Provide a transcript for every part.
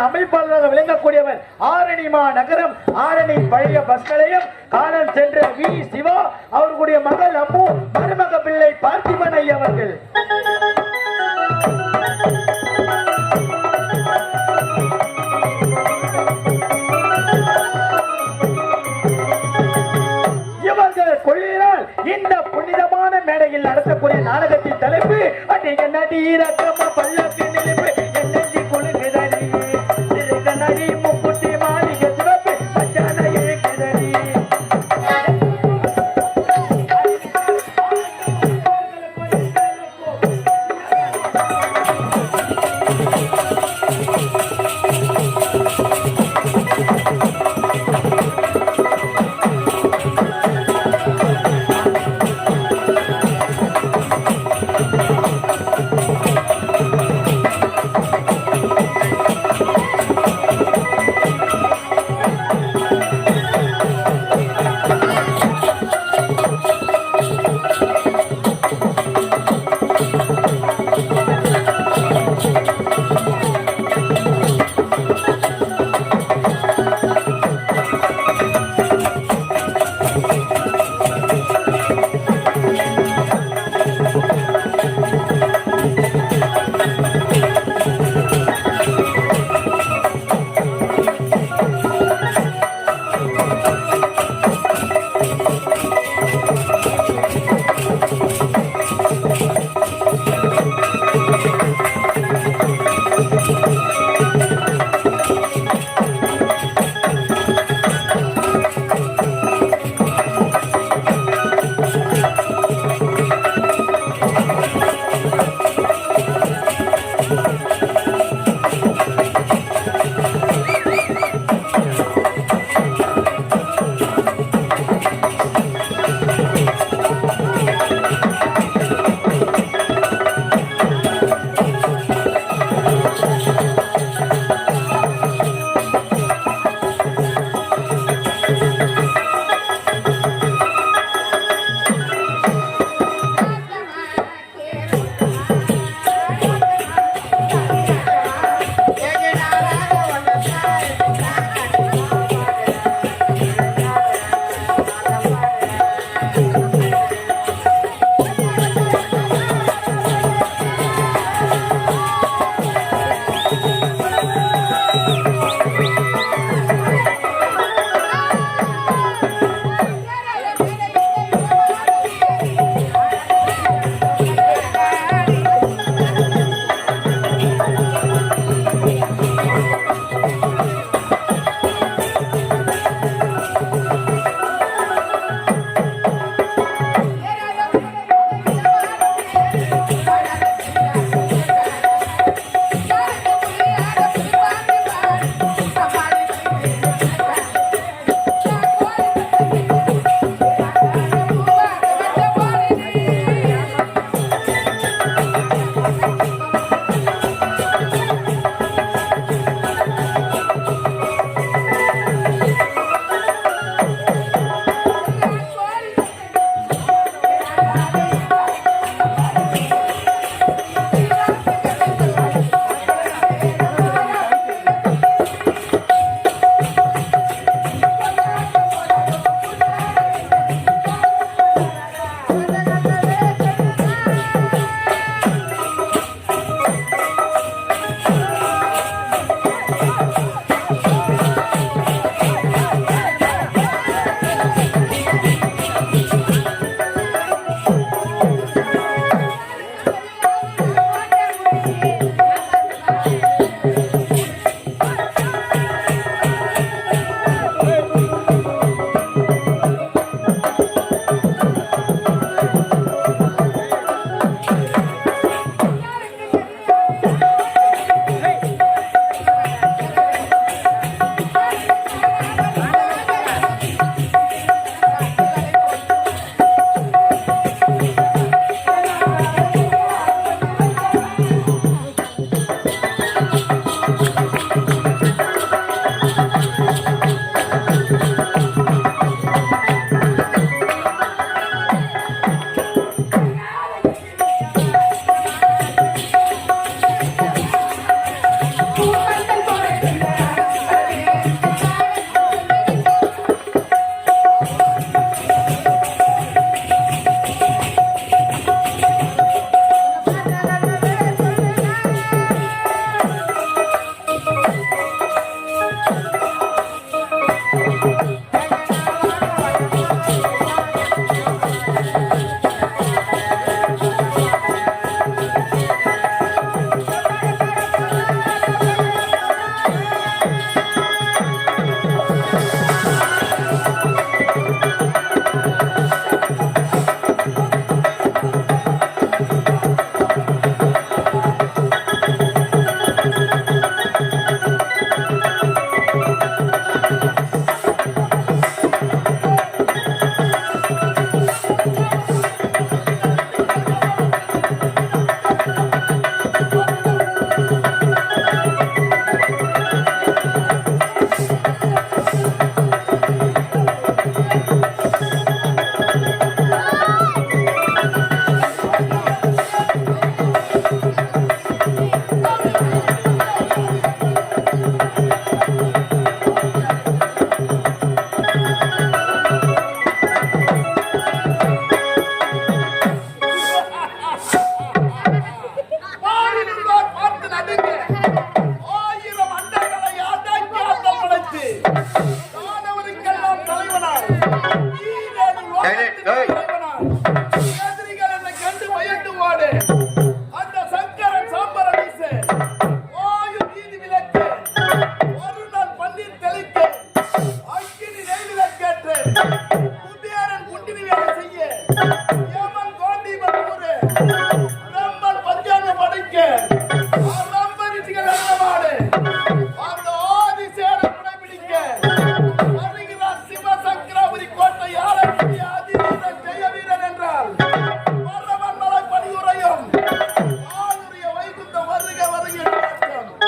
அமைப்பாளராக விளங்கக்கூடியவர் ஆரணிமா நகரம் ஆரணி பழைய பஸ் நிலையம் காலம் சென்ற வி சிவா அவர்களுடைய மகள் அம்மு மருமக பிள்ளை பார்த்திபன் ஐயா அவர்கள். இவர்கள் கொள்ளினால் இந்த புனிதமான மேடையில் நடத்தக்கூடிய நாடகத்தின் தலைப்பு அதிக நடீரக்கம பல்லக்கு நிலைப்பு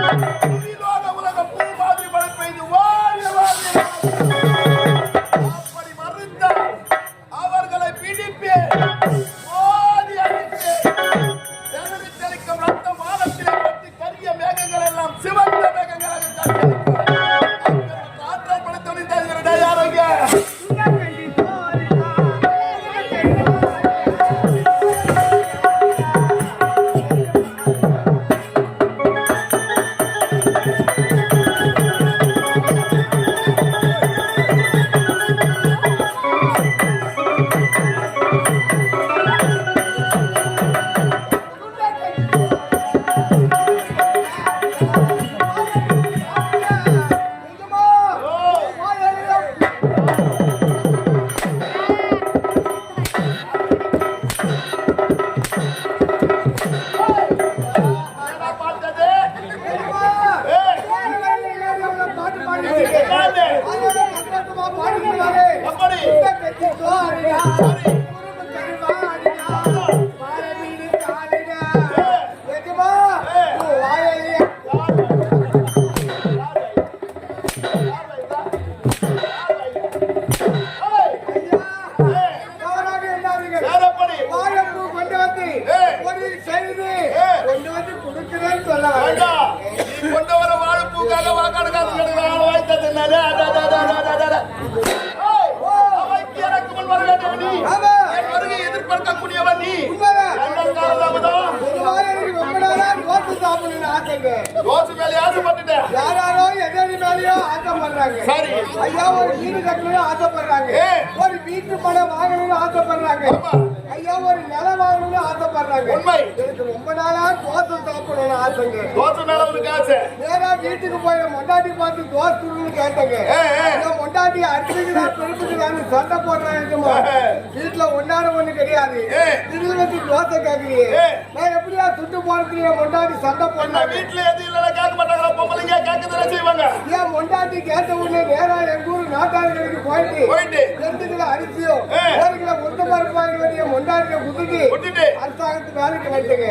புதிதாக உலக பூ மாதிரி மழை பெய்து வாரிய அப்படி மறுத்தால் அவர்களை பிடிப்பேன் ஓதி அடிப்பேன் தெளிக்கும் ரத்தம் வானத்திலே பற்றி கரிய மேகங்கள் எல்லாம் சிவந்த மேகங்களாக ஆற்றல் படுத்த யாரோங்க யாரோ எதிரி மேலேயோ ஆசைப்படுறாங்க. ஐயா ஒரு வீடு கட்டணும் ஆசைப்படுறாங்க, ஒரு வீட்டு மனை வாங்கணும்னு ஆசைப்படுறாங்க, ஐயா ஒரு நிலம் வாங்கணும்னு ஆசைப்படுறாங்க. எனக்கு ரொம்ப நாளா தோசை சாப்பிடணும்னு ஆசைங்க. நேரா வீட்டுக்கு போய் மொண்டாட்டி பார்த்து தோசை கேட்டேங்க. மொண்டாட்டி அடிச்சுக்குதா பெருப்புக்குதான்னு சண்டை போடுறாங்க. வீட்டுல ஒன்னான ஒண்ணு கிடையாது, திருவிழத்து தோசை கேட்கலையே, நான் எப்படியா சுட்டு போடுறதுல மொண்டாட்டி சண்டை போடுறேன். வீட்டுல எது இல்ல கேட்க மாட்டாங்களா? பொம்பளைங்க கேட்கறத செய்வாங்க. ஏன் மொண்டாட்டி கேட்ட உடனே நேரா எங்க ஊர் நாட்டாளர்களுக்கு போயிட்டு 2 கிலோ அரிசியோ 1 கிலோ உளுந்த பருப்பு வாங்கி வேண்டிய மொண்டாட்டியை குடுத்துட்டு அரசாங்கத்து வேலைக்கு வந்துட்டேங்க.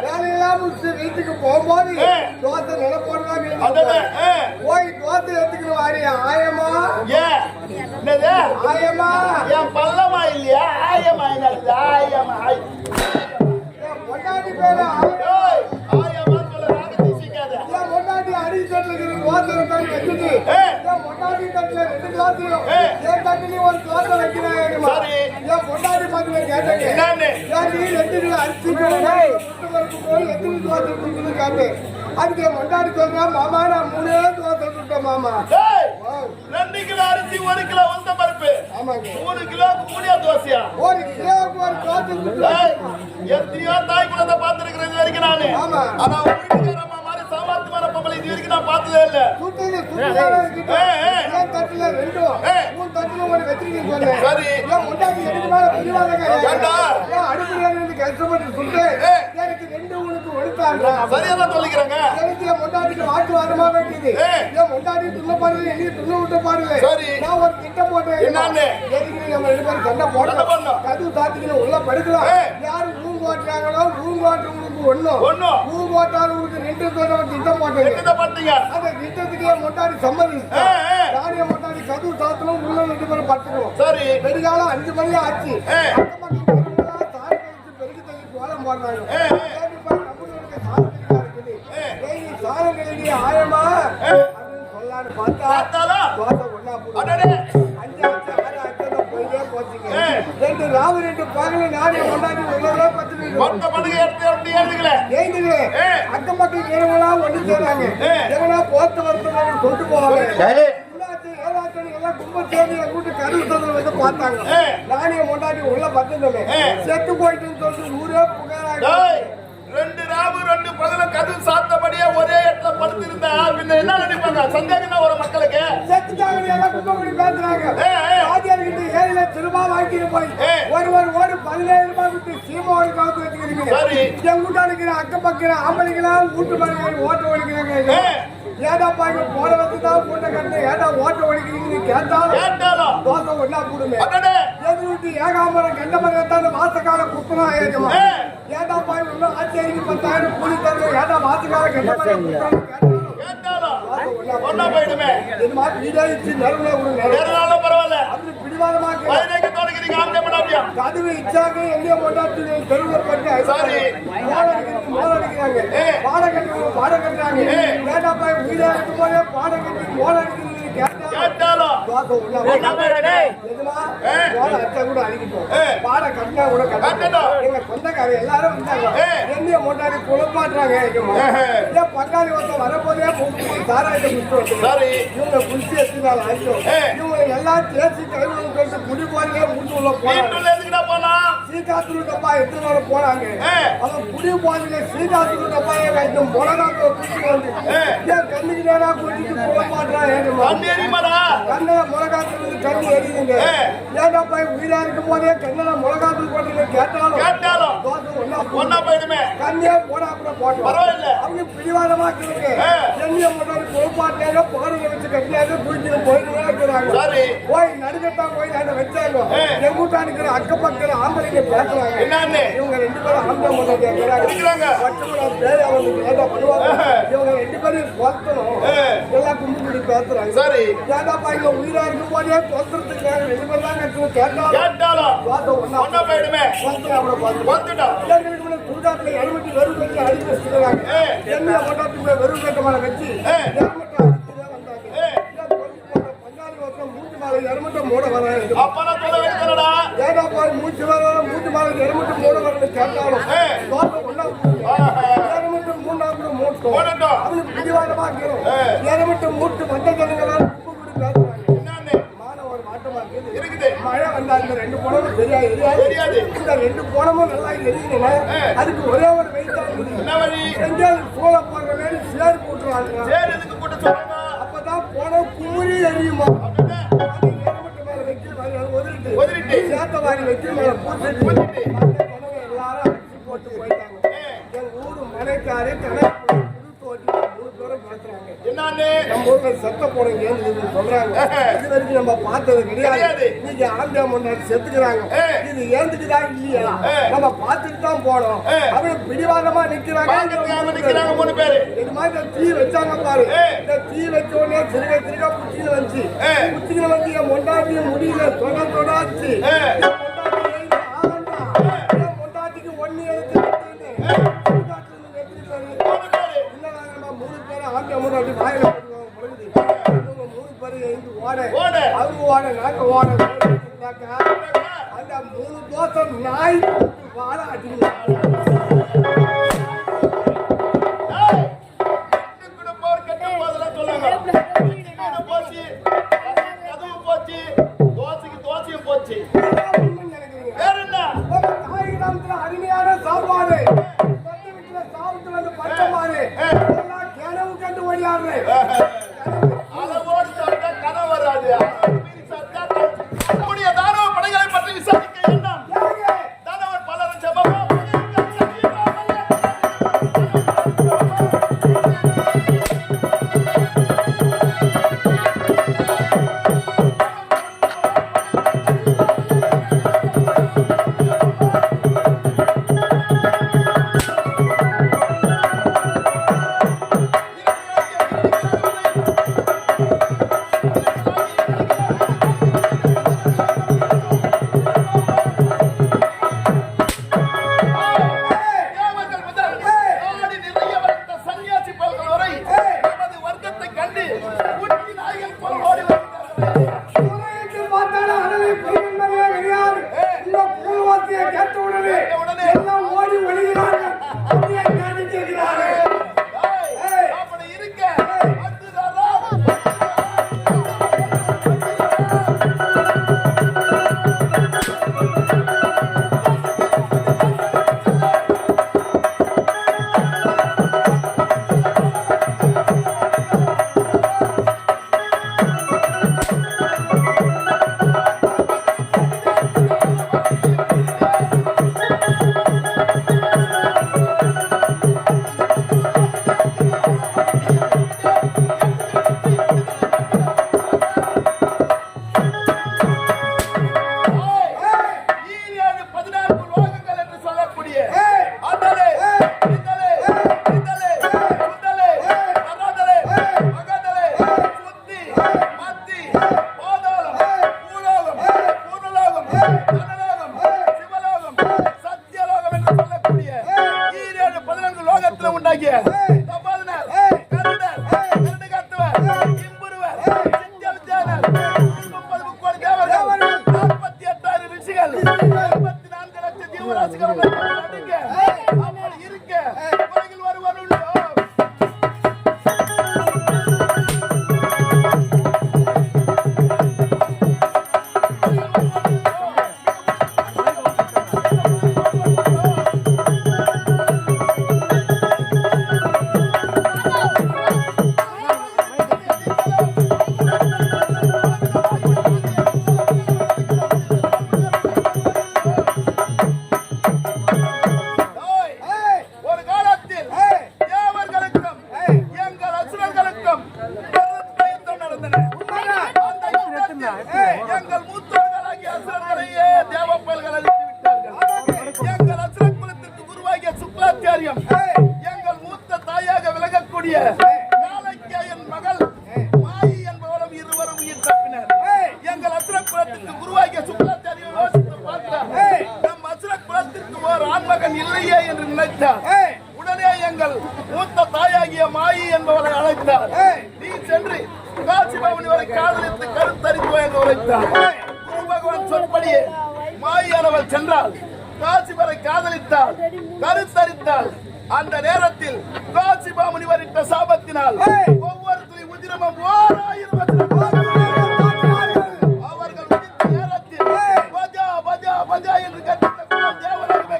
வேலையெல்லாம் முடிச்சு வீட்டுக்கு போகும்போது தோசை நில போடுவாங்க. போய் தோசை எடுத்துக்கணும் வாரியா ஆயமா ஆயமா என் பல்லமா இல்லையா? ஆயமா என்ன? ஆயமா மொண்டாட்டி பேரு ஆயமா சொல்ல ராகதிசிக்காத. மொண்டாட்டி அடிச்சட்டுக்கு தோசை வச்சுட்டு மொண்டாட்டி தட்டுல 2 கிளாஸையும் என் தட்டுலயும் ஒரு தோசை வைக்கிறாங்க. என் மொண்டாட்டி பார்த்து கேட்டேங்க, நீ 2 கிலோ அரிசி போய் எத்தனை தோசை கொடுக்குன்னு கேட்டேன். அதுக்கு மொண்டாட்டி சொல்றேன், மாமா நான் 3 தோசை சுட்டேன் மாமா. 2 கிலோ அரிசி 1 கிலோ உளுந்த பருப்பு. ஆமாங்க. 3 கிலோக்கு 3 தோசையா? 1 கிலோக்கு 1 தோசை சுட்டேன். எத்தனையோ தாய் குழந்தை பார்த்திருக்கிறேன் இது வரைக்கும் நானு. ஆனா வீட்டுக்காரம்மா மாதிரி சாமர்த்தியமான பொம்பளை இது வரைக்கும் நான் பார்த்ததே இல்ல. தட்டுல 2 3 தட்டுல 1 வச்சிருக்கீங்க சொன்னேன். மொண்டாட்டி எடுத்து மேல பிரிவாதங்க. அடுப்புல கஷ்டப்பட்டு சுட்டு எனக்கு 2 உனக்கு ஒழுத்தாங்க. சரியாதான் சொல்லிக்கிறாங்க. எனக்கு மொண்டாட்டிக்கு வாட்டு வாரமா வேண்டியது. மொண்டாட்டி துண்ண பாருங்க, என்ன துண்ண விட்ட பாருங்க. நான் ஒரு திட்டம் போட்டேன். எதுக்கு நம்ம 2 பேரும் சண்டை போடணும், கதவு சாத்திக்கணும், உள்ள படுக்கலாம். யாரு ஊங்க ஓட்டுறாங்களோ ஊங்க ஓட்டுறவங்களுக்கு ஊங்க ஓட்டாளங்களுக்கு 2 பேரும் திட்டம் போட்டேன். அந்த திட்டத்துக்கே மொண்டாட்டி சம்மதிச்சு ராணிய மொண்டாட்டி கதவு சாத்தணும், உள்ள 2 பேரும் படுத்துக்கணும். வெடிகாலம் 5 மணி ஆச்சு. பெருக்கி தள்ளி கோலம் போடுறாங்க. ஆயமா சொல்லான்னு பார்த்தா தோசை ஒண்ணா போயிட்டே போச்சுங்க. 2 ராவு 2 பகல நானே கொண்டாடி உள்ளே 10 மணிக்கு எழுந்துக்கல. அக்கம் பக்கம் ஏழா ஒண்ணு சேராங்க. எவனா போத்து வருத்தம் கொண்டு போவாங்க. எல்லாம் கும்ப சேர்ந்து என் வீட்டு கருவுத்ததில் வந்து பார்த்தாங்க. நானே கொண்டாடி உள்ள பத்ததில்லை, செத்து போயிட்டுன்னு சொல்லிட்டு ஊரே புகாராக 2 ராவு 2 பகல கதவு சாத்தபடியே ஒரே இடத்துல படுத்திருந்தா பின்ன என்ன நினைப்பாங்க? சந்தேகம் தான் ஒரு மக்களுக்கு. செத்துட்டாங்க எல்லாம் கும்பப்படி பேசுறாங்க. ஆதியார்கிட்ட 7 லட்சம் ரூபாய் வாங்கிட்டு போய் ஒரு 17 ரூபாய் விட்டு சீமாவோட காத்து வச்சுக்கிறீங்க. என் வீட்டா இருக்கிற அக்கம் பக்கிற ஆம்பளைங்களாம் வீட்டு மாதிரி ஓட்ட ஓடிக்கிறாங்க. ஏடா பாய்க்க போற வந்துதான் கூட்ட கட்டு ஏடா ஓட்ட ஓடிக்கிறீங்கன்னு கேட்டாலும் தோசை ஒண்ணா கூடுமே. எது விட்டு ஏகாமரம் கண்ட மரத்தான் மாசக்கால குப்பனா ஏஜமா ஏடா பாய் ஆச்சரிக்கு 10,000 கூலி தருவோம். ஏடா மாசக்கால கண்ட மரம் ஒண்ணா போயிடுமே. என்னமா வீடாயிச்சு நடுவுல ஒரு நேரனாலும் பரவாயில்ல. அப்படி பிடிவாதமாக பதினேழு தோணிக்கிறீங்க ஆம்பளை பண்ணாட்டியா? கதவு இச்சாங்க எங்கேயோ கொண்டாட்டு தெருவுல போட்டு சரி. மோள அடிக்கிறாங்க பாட கட்டுறாங்க கேட்டாப்பா வீடா இருக்கும் போதே பாட கட்டி மோள அடிக்கிறது கேட்டாலும் ஒண்ணா போயிடுமே. எதுமா மோள அடிச்சா கூட அடிக்கட்டும் பாட கட்டினா கூட கட்டணும். எங்க சொந்தக்காரங்க எல்லாரும் வந்தாங்க எங்கேயோ கொண்டாடி குழப்பாட்டுறாங்க ஏன் பங்காளி ஒருத்தர் வரப்போதே சாராயத்தை குடிச்சு சரி. இவங்க குடிச்சு எடுத்துனால அடிச்சோம் இவங்க எல்லாம் தேய்ச்சி கழுவு குடி போறீங்க வீட்டு உள்ள போறாங்க வீட்டுல எதுக்குடா போனா? சீகாத்தூர் டப்பா எடுத்து வர போறாங்க அவன் குடி போறீங்க சீகாத்தூர் டப்பா வைக்கும் முளகாக்க குடிச்சு வந்து ஏன் கண்ணுக்கு நேரா குடிச்சிட்டு குழப்பாட்டுறான் தெரியுமாடா? கண்ணில முளகாத்து கண்ணு எரியுங்க ஏன்டா போய் உயிரா இருக்கும் போதே கண்ணில முளகாத்து போட்டு கேட்டாலும் ஒண்ணா போயிடுமே. கண்ணியே போனா கூட போட்டோம் பரவாயில்ல. அவங்க பிடிவாதமா இருக்கு எண்ணிய மட்டும் குழப்பாட்டியாக பாருங்க வச்சு கட்டியாக குடிச்சு போயிட்டு இருக்கிறாங்க சரி. போய் நடுக்கட்டா போய் நாங்க வச்சாங்க எங்க வீட்டானுக்கிற அக்க பக்கம் ஆம்பளைங்க பேசுறாங்க என்னன்னு? இவங்க ரெண்டு பேரும் ஆம்பளை மட்டும் இருக்கிறாங்க. கேட்கறாங்க பேரு அவங்களுக்கு ஏதா பண்ணுவாங்க இவங்க ரெண்டு பேரும் வளர்த்தணும் எல்லாம் கும்பிட்டு பேசுறாங்க சரி. ஏதாப்பா இங்க உயிரா இருக்கும் போதே தோற்றத்துக்கு ரெண்டு பேர் தான் கேட்டாலும் ஒண்ணா போயிடுமே. வந்துட்டோம். துர்காட்டில் எழுபத்தி வெறும் கட்டி அடிக்க வச்சுக்கிறாங்க என்ன கொண்டாட்டு வெறும் கட்டமான வச்சு பஞ்சாலி வருஷம் மூட்டு மாலை எருமட்டம் மூட வராங்க அப்பனா சொல்ல வைக்கிறடா. ஏதா போய் மூச்சு வர மூட்டு மாலை எருமட்டம் மூட வரன்னு கேட்டாலும் எருமட்டம் மூணாவது மூட்டும் அவனுக்கு பிடிவாதமா இருக்கிறோம் எருமட்டம் மூட்டு மற்ற ஜனங்களால் உப்பு கூடி பேசுறாங்க மாணவர் மாற்றமா இருக்குது மழை வந்தா இந்த ரெண்டு பணமும் தெரியாது இந்த ரெண்டு பணமும் நல்லா எரியுதுன்னா அதுக்கு ஒரே ஒரு வெயிட்டா இருக்குது செஞ்சால் சோள போடுற மாதிரி சேர் போட்டுருவாங்க அப்பதான் பணம் குமுறி எரியுமா ஒதுரிட்டு சேத்த வாரி வச்சு மேல போட்டு எல்லாரும் அடிச்சு போட்டு போயிட்டாங்க எங்க ஊரு மலைக்காரே கணக்கு நம்ம ஊர்ல செத்த போனீங்க சொல்றாங்க இது வரைக்கும் நம்ம பார்த்தது கிடையாது நீங்க ஆந்தியா முன்னாடி செத்துக்கிறாங்க இது ஏந்துக்குதா இல்லையா நம்ம பார்த்துட்டு தான் போனோம் அவங்க பிடிவாதமா நிக்கிறாங்க மூணு பேரு இது மாதிரி தீ வச்சாங்க பாரு இந்த தீ வச்ச உடனே திருக குச்சின்னு வந்துச்சு குச்சின்னு வந்து என் மொண்டாட்டியும் முடியல தொடாச்சு மொண்டாட்டிக்கு ஒண்ணு எடுத்து மூணு பேரு ஓட அவங்க ஓட நாக்க ஓட அந்த 3 தோசை நாய் வாழ போச்சு. அருமையான சாப்பாடு சாப்பிட்டு வந்து பச்சமாறு கிணவு கண்டு ஓடியாடுறேன் அளவோடு சாப்பிட்டா கதை வராது. தானவ படைகளை பற்றி விசாரிக்க எண்ணம் தானவர் பலரும் செபமா பெருத்த யுத்தம் நடந்தன. அந்த யுத்தத்தில் எங்கள் மூத்தவர்களாகிய அசுரர்களையே தேவப்பயல்கள் அழித்து விட்டார்கள். எங்கள் அசுர குலத்திற்கு குருவாகிய சுக்ராச்சாரியம் எங்கள் மூத்த தாயாக விளங்கக்கூடிய காலக்கேயன் மகள் மாயி என்பவரும் இருவரும் உயிர் தப்பினர். எங்கள் அசுர குலத்திற்கு குருவாகிய சுக்ராச்சாரியம் யோசித்து பார்த்தார். நம் அசுர குலத்திற்கு ஓர் ஆண்மகன் இல்லையே என்று நினைத்தார். உடனே எங்கள் மூத்த தாயாகிய மாயி என்பவரை அழைத்தார். நீ சென்று காசிபவன் இவரை காதலித்து கருத்தரித்து என்று உரைத்தார். குரு பகவான் சொற்படியே மாயியானவள் சென்றால் காசிபரை காதலித்தால் கருத்தரித்தால் அந்த நேரத்தில் காசிபா முனிவரிட்ட சாபத்தினால் ஒவ்வொரு துளி உதிரமும் 1000 அவர்கள் உதித்த நேரத்தில் பஜா பஜா பஜா என்று கத்தித்த தேவராகவே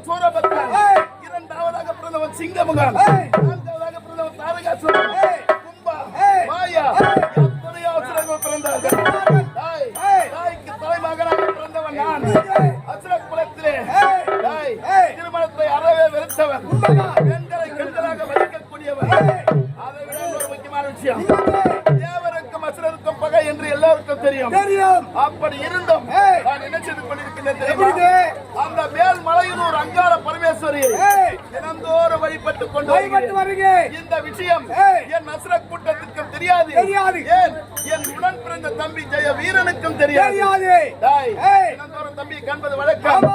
சூரபத்மன், இரண்டாவதாக பிறந்தவன் சிங்கமுகன், நான்காவதாக பிறந்தவன் தாரகாசுரன், கும்பா, மாயா, எத்தனையோ அசுரர்கள் பிறந்தார்கள். தாய்க்கு தலைமகனாக பிறந்தவன் நான். அசுர குலத்திலே திருமணத்தை அறவே வெறுத்தவன், பெண்களை கண்களாக வலிக்கக்கூடியவன். அதை விட ஒரு முக்கியமான விஷயம், தேவருக்கும் அசுரருக்கும் பகை என்று எல்லாருக்கும் தெரியும். அப்படி இருந்தும் நான் என்ன செய்து கொண்டிருக்கின்றேன் தெரியுமா? அந்த மேல் மலையினூர் அங்கார பரமேஸ்வரி தினந்தோறும் வழிபட்டுக் கொண்டு வருகிறேன். இந்த விஷயம் என் அசுர கூட்டத்திற்கும் தெரியாது. ஏன் என் உடன் பிறந்த தம்பி ஜெய வீரனுக்கும் தெரியாது. தினந்தோறும் தம்பி காண்பது வழக்கம்.